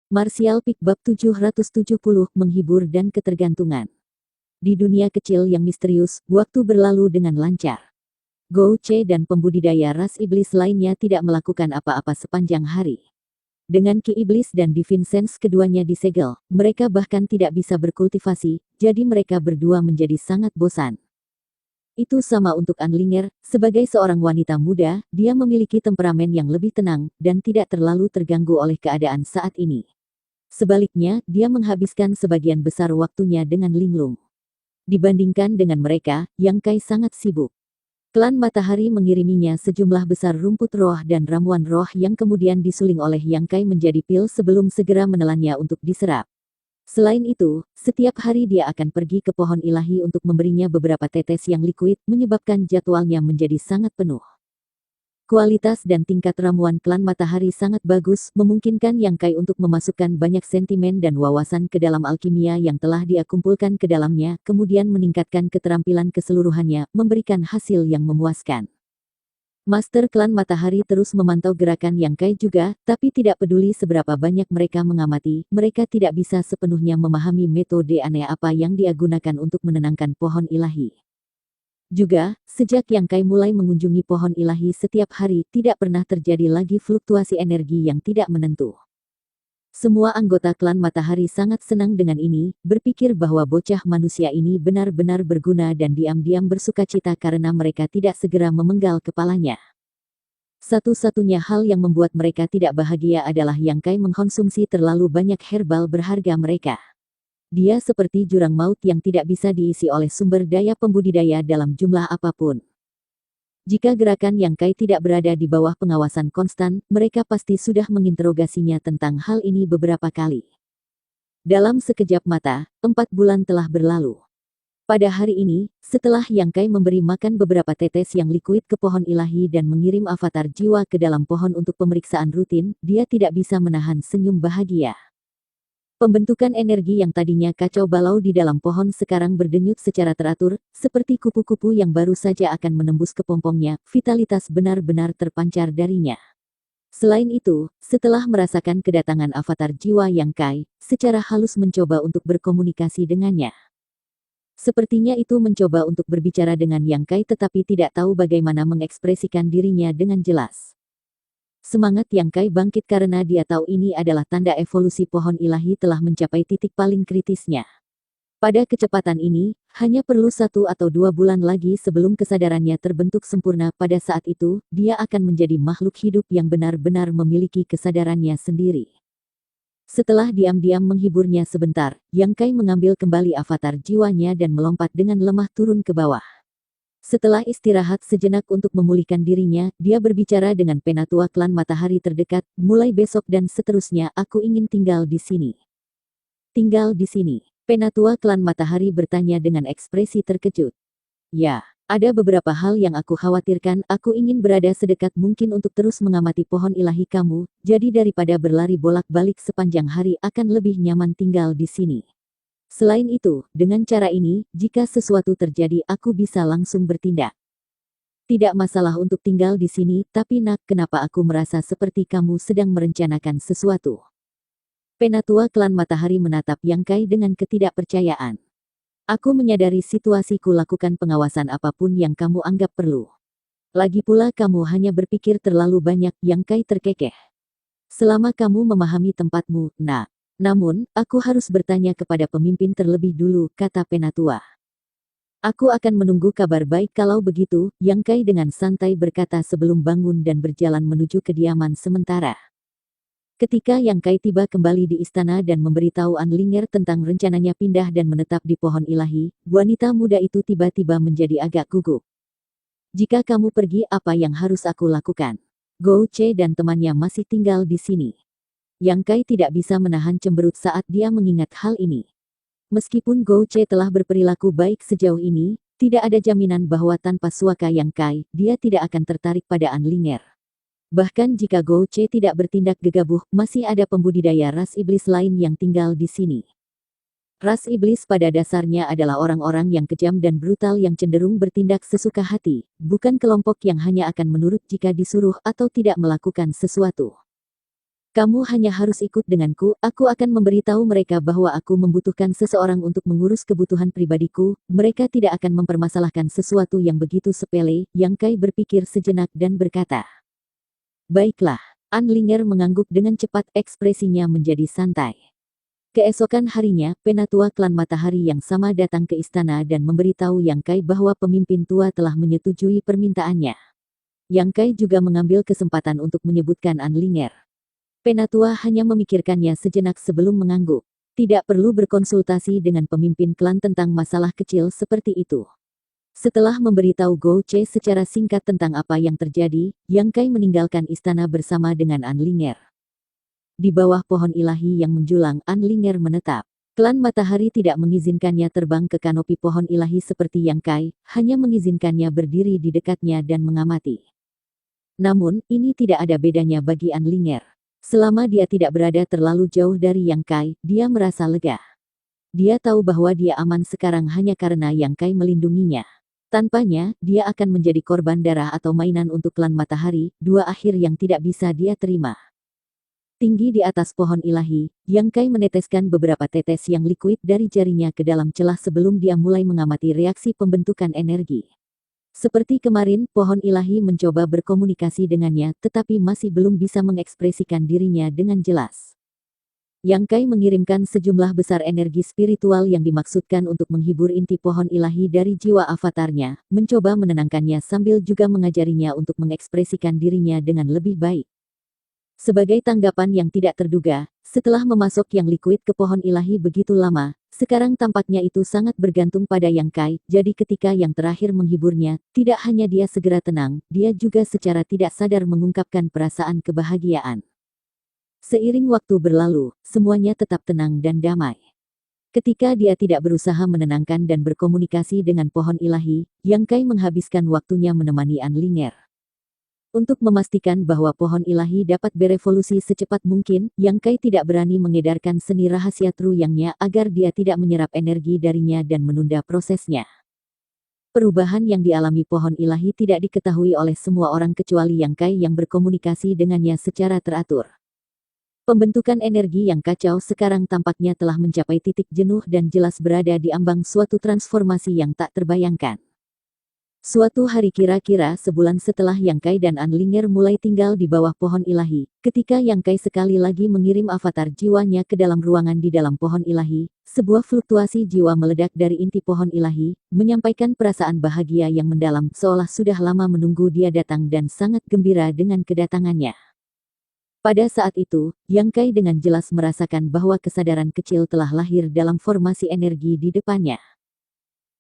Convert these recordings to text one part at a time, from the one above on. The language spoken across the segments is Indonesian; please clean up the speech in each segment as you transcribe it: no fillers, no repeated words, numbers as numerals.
Martial Peak Bab 770 Menghibur dan Ketergantungan. Di dunia kecil yang misterius, waktu berlalu dengan lancar. Gou Che dan pembudidaya ras iblis lainnya tidak melakukan apa-apa sepanjang hari. Dengan Ki Iblis dan Divine Sense keduanya disegel, mereka bahkan tidak bisa berkultivasi, jadi mereka berdua menjadi sangat bosan. Itu sama untuk Anlinger, sebagai seorang wanita muda, dia memiliki temperamen yang lebih tenang, dan tidak terlalu terganggu oleh keadaan saat ini. Sebaliknya, dia menghabiskan sebagian besar waktunya dengan linglung. Dibandingkan dengan mereka, Yang Kai sangat sibuk. Klan Matahari mengiriminya sejumlah besar rumput roh dan ramuan roh yang kemudian disuling oleh Yang Kai menjadi pil sebelum segera menelannya untuk diserap. Selain itu, setiap hari dia akan pergi ke pohon ilahi untuk memberinya beberapa tetes yang liquid, menyebabkan jadwalnya menjadi sangat penuh. Kualitas dan tingkat ramuan klan Matahari sangat bagus, memungkinkan Yang Kai untuk memasukkan banyak sentimen dan wawasan ke dalam alkimia yang telah dia kumpulkan ke dalamnya, kemudian meningkatkan keterampilan keseluruhannya, memberikan hasil yang memuaskan. Master klan Matahari terus memantau gerakan Yang Kai juga, tapi tidak peduli seberapa banyak mereka mengamati, mereka tidak bisa sepenuhnya memahami metode aneh apa yang dia gunakan untuk menenangkan pohon ilahi. Juga, sejak Yang Kai mulai mengunjungi pohon ilahi setiap hari, tidak pernah terjadi lagi fluktuasi energi yang tidak menentu. Semua anggota klan Matahari sangat senang dengan ini, berpikir bahwa bocah manusia ini benar-benar berguna dan diam-diam bersukacita karena mereka tidak segera memenggal kepalanya. Satu-satunya hal yang membuat mereka tidak bahagia adalah Yang Kai mengkonsumsi terlalu banyak herbal berharga mereka. Dia seperti jurang maut yang tidak bisa diisi oleh sumber daya pembudidaya dalam jumlah apapun. Jika gerakan Yang Kai tidak berada di bawah pengawasan konstan, mereka pasti sudah menginterogasinya tentang hal ini beberapa kali. Dalam sekejap mata, 4 bulan telah berlalu. Pada hari ini, setelah Yang Kai memberi makan beberapa tetes yang liquid ke pohon ilahi dan mengirim avatar jiwa ke dalam pohon untuk pemeriksaan rutin, dia tidak bisa menahan senyum bahagia. Pembentukan energi yang tadinya kacau balau di dalam pohon sekarang berdenyut secara teratur, seperti kupu-kupu yang baru saja akan menembus kepompongnya, vitalitas benar-benar terpancar darinya. Selain itu, setelah merasakan kedatangan avatar jiwa Yang Kai, secara halus mencoba untuk berkomunikasi dengannya. Sepertinya itu mencoba untuk berbicara dengan Yang Kai tetapi tidak tahu bagaimana mengekspresikan dirinya dengan jelas. Semangat Yang Kai bangkit karena dia tahu ini adalah tanda evolusi pohon ilahi telah mencapai titik paling kritisnya. Pada kecepatan ini, hanya perlu 1 atau 2 bulan lagi sebelum kesadarannya terbentuk sempurna. Pada saat itu, dia akan menjadi makhluk hidup yang benar-benar memiliki kesadarannya sendiri. Setelah diam-diam menghiburnya sebentar, Yang Kai mengambil kembali avatar jiwanya dan melompat dengan lemah turun ke bawah. Setelah istirahat sejenak untuk memulihkan dirinya, dia berbicara dengan penatua klan Matahari terdekat, mulai besok dan seterusnya aku ingin tinggal di sini. Tinggal di sini. Penatua klan Matahari bertanya dengan ekspresi terkejut. Ya, ada beberapa hal yang aku khawatirkan, aku ingin berada sedekat mungkin untuk terus mengamati pohon ilahi kamu, jadi daripada berlari bolak-balik sepanjang hari akan lebih nyaman tinggal di sini. Selain itu, dengan cara ini, jika sesuatu terjadi aku bisa langsung bertindak. Tidak masalah untuk tinggal di sini, tapi nak, kenapa aku merasa seperti kamu sedang merencanakan sesuatu? Penatua klan Matahari menatap Yang Kai dengan ketidakpercayaan. Aku menyadari situasiku lakukan pengawasan apapun yang kamu anggap perlu. Lagi pula kamu hanya berpikir terlalu banyak, Yang Kai terkekeh. Selama kamu memahami tempatmu, nak. Namun, aku harus bertanya kepada pemimpin terlebih dulu, kata penatua. Aku akan menunggu kabar baik kalau begitu, Yang Kai dengan santai berkata sebelum bangun dan berjalan menuju kediaman sementara. Ketika Yang Kai tiba kembali di istana dan memberitahu Anlinger tentang rencananya pindah dan menetap di pohon ilahi, wanita muda itu tiba-tiba menjadi agak gugup. Jika kamu pergi, apa yang harus aku lakukan? Gou Che dan temannya masih tinggal di sini. Yang Kai tidak bisa menahan cemberut saat dia mengingat hal ini. Meskipun Gou Che telah berperilaku baik sejauh ini, tidak ada jaminan bahwa tanpa suaka Yang Kai, dia tidak akan tertarik pada Anlinger. Bahkan jika Gou Che tidak bertindak gegabah, masih ada pembudidaya ras iblis lain yang tinggal di sini. Ras iblis pada dasarnya adalah orang-orang yang kejam dan brutal yang cenderung bertindak sesuka hati, bukan kelompok yang hanya akan menurut jika disuruh atau tidak melakukan sesuatu. Kamu hanya harus ikut denganku, aku akan memberitahu mereka bahwa aku membutuhkan seseorang untuk mengurus kebutuhan pribadiku, mereka tidak akan mempermasalahkan sesuatu yang begitu sepele, Yang Kai berpikir sejenak dan berkata. Baiklah, Anlinger mengangguk dengan cepat, ekspresinya menjadi santai. Keesokan harinya, penatua klan matahari yang sama datang ke istana dan memberitahu Yang Kai bahwa pemimpin tua telah menyetujui permintaannya. Yang Kai juga mengambil kesempatan untuk menyebutkan Anlinger. Penatua hanya memikirkannya sejenak sebelum mengangguk. Tidak perlu berkonsultasi dengan pemimpin klan tentang masalah kecil seperti itu. Setelah memberitahu Gou Che secara singkat tentang apa yang terjadi, Yang Kai meninggalkan istana bersama dengan Anlinger. Di bawah pohon ilahi yang menjulang, Anlinger menetap. Klan matahari tidak mengizinkannya terbang ke kanopi pohon ilahi seperti Yang Kai, hanya mengizinkannya berdiri di dekatnya dan mengamati. Namun, ini tidak ada bedanya bagi Anlinger. Selama dia tidak berada terlalu jauh dari Yang Kai, dia merasa lega. Dia tahu bahwa dia aman sekarang hanya karena Yang Kai melindunginya. Tanpanya, dia akan menjadi korban darah atau mainan untuk klan matahari, dua akhir yang tidak bisa dia terima. Tinggi di atas pohon ilahi, Yang Kai meneteskan beberapa tetes yang likuid dari jarinya ke dalam celah sebelum dia mulai mengamati reaksi pembentukan energi. Seperti kemarin, pohon ilahi mencoba berkomunikasi dengannya, tetapi masih belum bisa mengekspresikan dirinya dengan jelas. Yang Kai mengirimkan sejumlah besar energi spiritual yang dimaksudkan untuk menghibur inti pohon ilahi dari jiwa avatarnya, mencoba menenangkannya sambil juga mengajarinya untuk mengekspresikan dirinya dengan lebih baik. Sebagai tanggapan yang tidak terduga, setelah memasok yang likuid ke pohon ilahi begitu lama, sekarang tampaknya itu sangat bergantung pada Yang Kai, jadi ketika yang terakhir menghiburnya, tidak hanya dia segera tenang, dia juga secara tidak sadar mengungkapkan perasaan kebahagiaan. Seiring waktu berlalu, semuanya tetap tenang dan damai. Ketika dia tidak berusaha menenangkan dan berkomunikasi dengan pohon ilahi, Yang Kai menghabiskan waktunya menemani Anlinger. Untuk memastikan bahwa pohon ilahi dapat berevolusi secepat mungkin, Yang Kai tidak berani mengedarkan seni rahasia Tru Yang-nya agar dia tidak menyerap energi darinya dan menunda prosesnya. Perubahan yang dialami pohon ilahi tidak diketahui oleh semua orang kecuali Yang Kai yang berkomunikasi dengannya secara teratur. Pembentukan energi yang kacau sekarang tampaknya telah mencapai titik jenuh dan jelas berada di ambang suatu transformasi yang tak terbayangkan. Suatu hari kira-kira sebulan setelah Yang Kai dan Anlinger mulai tinggal di bawah pohon ilahi, ketika Yang Kai sekali lagi mengirim avatar jiwanya ke dalam ruangan di dalam pohon ilahi, sebuah fluktuasi jiwa meledak dari inti pohon ilahi, menyampaikan perasaan bahagia yang mendalam seolah sudah lama menunggu dia datang dan sangat gembira dengan kedatangannya. Pada saat itu, Yang Kai dengan jelas merasakan bahwa kesadaran kecil telah lahir dalam formasi energi di depannya.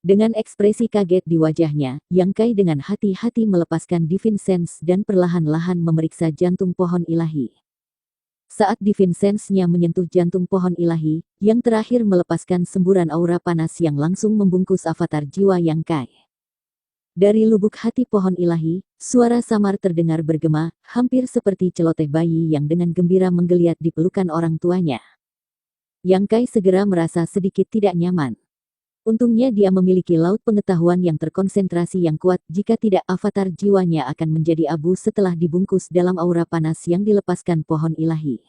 Dengan ekspresi kaget di wajahnya, Yang Kai dengan hati-hati melepaskan Divine Sense dan perlahan-lahan memeriksa jantung pohon ilahi. Saat Divine Sense-nya menyentuh jantung pohon ilahi, yang terakhir melepaskan semburan aura panas yang langsung membungkus avatar jiwa Yang Kai. Dari lubuk hati pohon ilahi, suara samar terdengar bergema, hampir seperti celoteh bayi yang dengan gembira menggeliat di pelukan orang tuanya. Yang Kai segera merasa sedikit tidak nyaman. Untungnya dia memiliki laut pengetahuan yang terkonsentrasi yang kuat, jika tidak avatar jiwanya akan menjadi abu setelah dibungkus dalam aura panas yang dilepaskan pohon ilahi.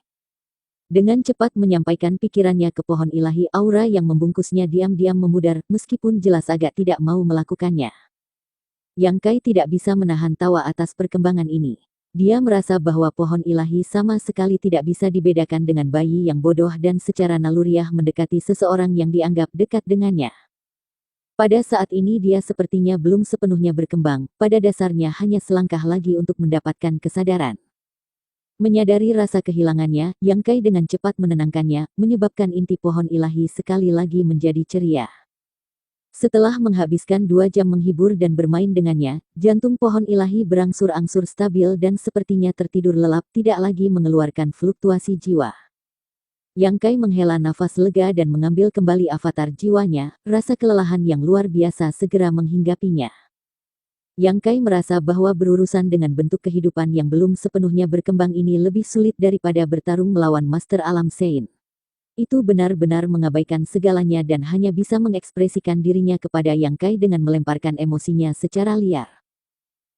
Dengan cepat menyampaikan pikirannya ke pohon ilahi, aura yang membungkusnya diam-diam memudar, meskipun jelas agak tidak mau melakukannya. Yang Kai tidak bisa menahan tawa atas perkembangan ini. Dia merasa bahwa pohon ilahi sama sekali tidak bisa dibedakan dengan bayi yang bodoh dan secara naluriah mendekati seseorang yang dianggap dekat dengannya. Pada saat ini dia sepertinya belum sepenuhnya berkembang, pada dasarnya hanya selangkah lagi untuk mendapatkan kesadaran. Menyadari rasa kehilangannya, Yang Kai dengan cepat menenangkannya, menyebabkan inti pohon ilahi sekali lagi menjadi ceria. Setelah menghabiskan 2 jam menghibur dan bermain dengannya, jantung pohon ilahi berangsur-angsur stabil dan sepertinya tertidur lelap, tidak lagi mengeluarkan fluktuasi jiwa. Yang Kai menghela nafas lega dan mengambil kembali avatar jiwanya, rasa kelelahan yang luar biasa segera menghinggapinya. Yang Kai merasa bahwa berurusan dengan bentuk kehidupan yang belum sepenuhnya berkembang ini lebih sulit daripada bertarung melawan Master Alam Sein. Itu benar-benar mengabaikan segalanya dan hanya bisa mengekspresikan dirinya kepada Yang Kai dengan melemparkan emosinya secara liar.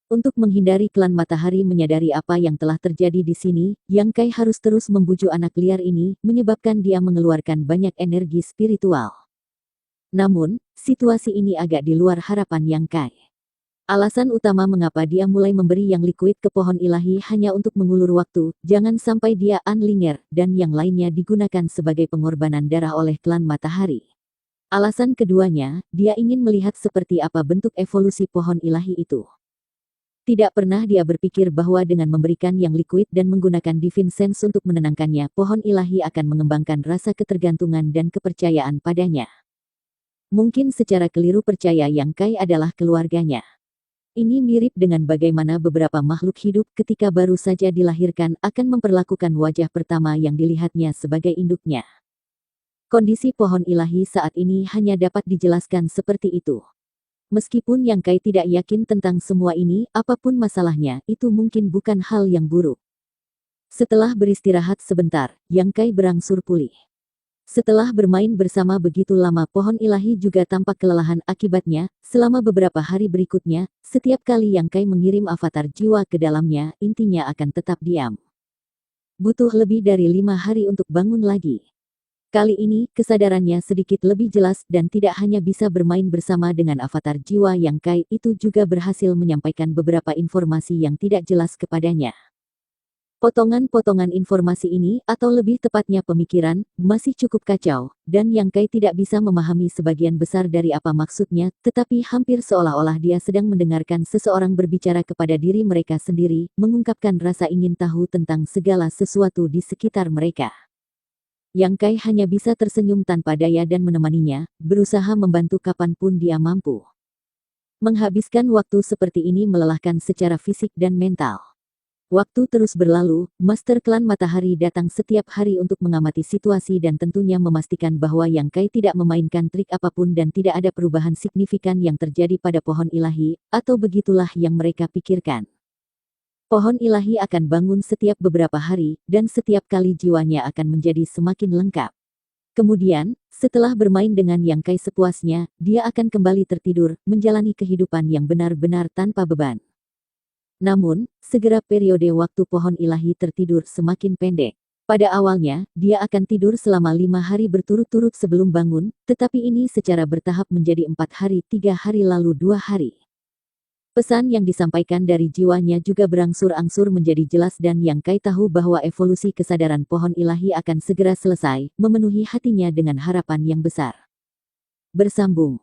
Untuk menghindari klan matahari menyadari apa yang telah terjadi di sini, Yang Kai harus terus membujuk anak liar ini, menyebabkan dia mengeluarkan banyak energi spiritual. Namun, situasi ini agak di luar harapan Yang Kai. Alasan utama mengapa dia mulai memberi yang liquid ke pohon ilahi hanya untuk mengulur waktu, jangan sampai dia unlinger, dan yang lainnya digunakan sebagai pengorbanan darah oleh klan matahari. Alasan keduanya, dia ingin melihat seperti apa bentuk evolusi pohon ilahi itu. Tidak pernah dia berpikir bahwa dengan memberikan yang liquid dan menggunakan Divine Sense untuk menenangkannya, pohon ilahi akan mengembangkan rasa ketergantungan dan kepercayaan padanya. Mungkin secara keliru percaya Yang Kai adalah keluarganya. Ini mirip dengan bagaimana beberapa makhluk hidup ketika baru saja dilahirkan akan memperlakukan wajah pertama yang dilihatnya sebagai induknya. Kondisi pohon ilahi saat ini hanya dapat dijelaskan seperti itu. Meskipun Yang Kai tidak yakin tentang semua ini, apapun masalahnya, itu mungkin bukan hal yang buruk. Setelah beristirahat sebentar, Yang Kai berangsur pulih. Setelah bermain bersama begitu lama, pohon ilahi juga tampak kelelahan akibatnya. Selama beberapa hari berikutnya, setiap kali Yang Kai mengirim avatar jiwa ke dalamnya, intinya akan tetap diam. Butuh lebih dari 5 hari untuk bangun lagi. Kali ini, kesadarannya sedikit lebih jelas dan tidak hanya bisa bermain bersama dengan avatar jiwa Yang Kai, itu juga berhasil menyampaikan beberapa informasi yang tidak jelas kepadanya. Potongan-potongan informasi ini, atau lebih tepatnya pemikiran, masih cukup kacau, dan Yang Kai tidak bisa memahami sebagian besar dari apa maksudnya, tetapi hampir seolah-olah dia sedang mendengarkan seseorang berbicara kepada diri mereka sendiri, mengungkapkan rasa ingin tahu tentang segala sesuatu di sekitar mereka. Yang Kai hanya bisa tersenyum tanpa daya dan menemaninya, berusaha membantu kapanpun dia mampu. Menghabiskan waktu seperti ini melelahkan secara fisik dan mental. Waktu terus berlalu, Master Klan Matahari datang setiap hari untuk mengamati situasi dan tentunya memastikan bahwa Yang Kai tidak memainkan trik apapun dan tidak ada perubahan signifikan yang terjadi pada pohon ilahi, atau begitulah yang mereka pikirkan. Pohon ilahi akan bangun setiap beberapa hari, dan setiap kali jiwanya akan menjadi semakin lengkap. Kemudian, setelah bermain dengan Yang Kai sepuasnya, dia akan kembali tertidur, menjalani kehidupan yang benar-benar tanpa beban. Namun, segera periode waktu pohon ilahi tertidur semakin pendek. Pada awalnya, dia akan tidur selama 5 hari berturut-turut sebelum bangun, tetapi ini secara bertahap menjadi 4 hari, 3 hari lalu 2 hari. Pesan yang disampaikan dari jiwanya juga berangsur-angsur menjadi jelas dan Yang Kai tahu bahwa evolusi kesadaran pohon ilahi akan segera selesai, memenuhi hatinya dengan harapan yang besar. Bersambung.